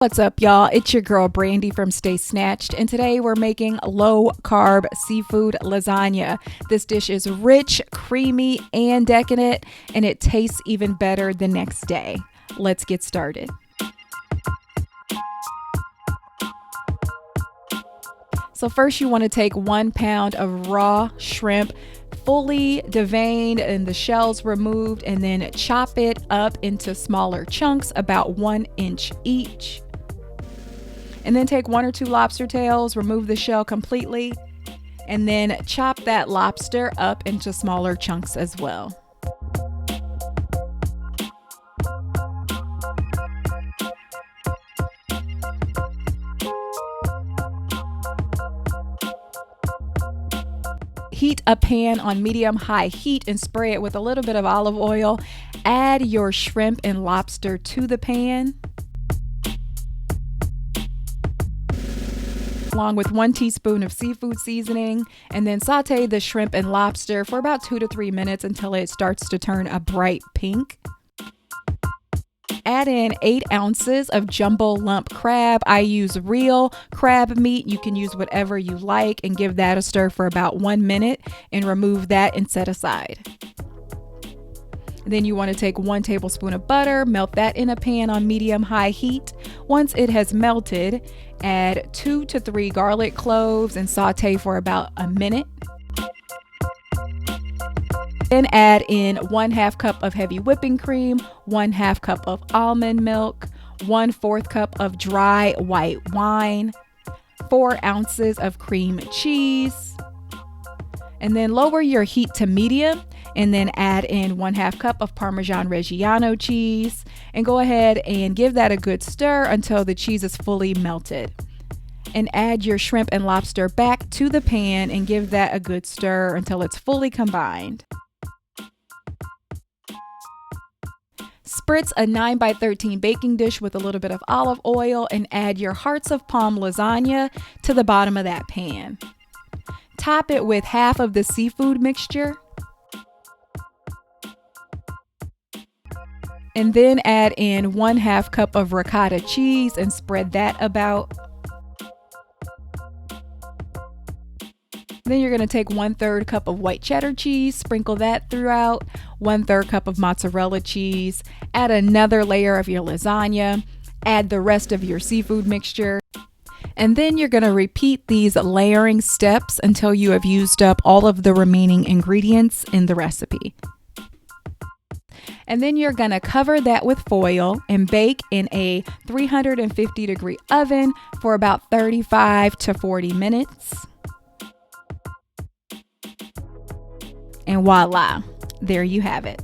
What's up, y'all? It's your girl Brandy from Stay Snatched, and today we're making low carb seafood lasagna. This dish is rich, creamy, and decadent, and it tastes even better the next day. Let's get started. So first you want to take 1 pound of raw shrimp, fully deveined and the shells removed, and then chop it up into smaller chunks about 1 inch each. And then take 1 or 2 lobster tails, remove the shell completely, and then chop that lobster up into smaller chunks as well. Heat a pan on medium-high heat and spray it with a little bit of olive oil. Add your shrimp and lobster to the pan, along with 1 teaspoon of seafood seasoning, and then saute the shrimp and lobster for about 2 to 3 minutes until it starts to turn a bright pink. Add in 8 ounces of jumbo lump crab. I use real crab meat. You can use whatever you like, and give that a stir for about 1 minute and remove that and set aside. Then you want to take 1 tablespoon of butter, melt that in a pan on medium-high heat. Once it has melted, add 2 to 3 garlic cloves and saute for about a minute. Then add in 1/2 cup of heavy whipping cream, 1/2 cup of almond milk, 1/4 cup of dry white wine, 4 ounces of cream cheese, and then lower your heat to medium, and then add in 1/2 cup of Parmesan Reggiano cheese, and go ahead and give that a good stir until the cheese is fully melted. And add your shrimp and lobster back to the pan and give that a good stir until it's fully combined. Spritz a 9x13 baking dish with a little bit of olive oil and add your hearts of palm lasagna to the bottom of that pan. Top it with half of the seafood mixture, and then add in 1/2 cup of ricotta cheese and spread that about. Then you're going to take 1/3 cup of white cheddar cheese, sprinkle that throughout, 1/3 cup of mozzarella cheese, add another layer of your lasagna, add the rest of your seafood mixture, and then you're going to repeat these layering steps until you have used up all of the remaining ingredients in the recipe. And then you're going to cover that with foil and bake in a 350-degree oven for about 35 to 40 minutes. And voila, there you have it.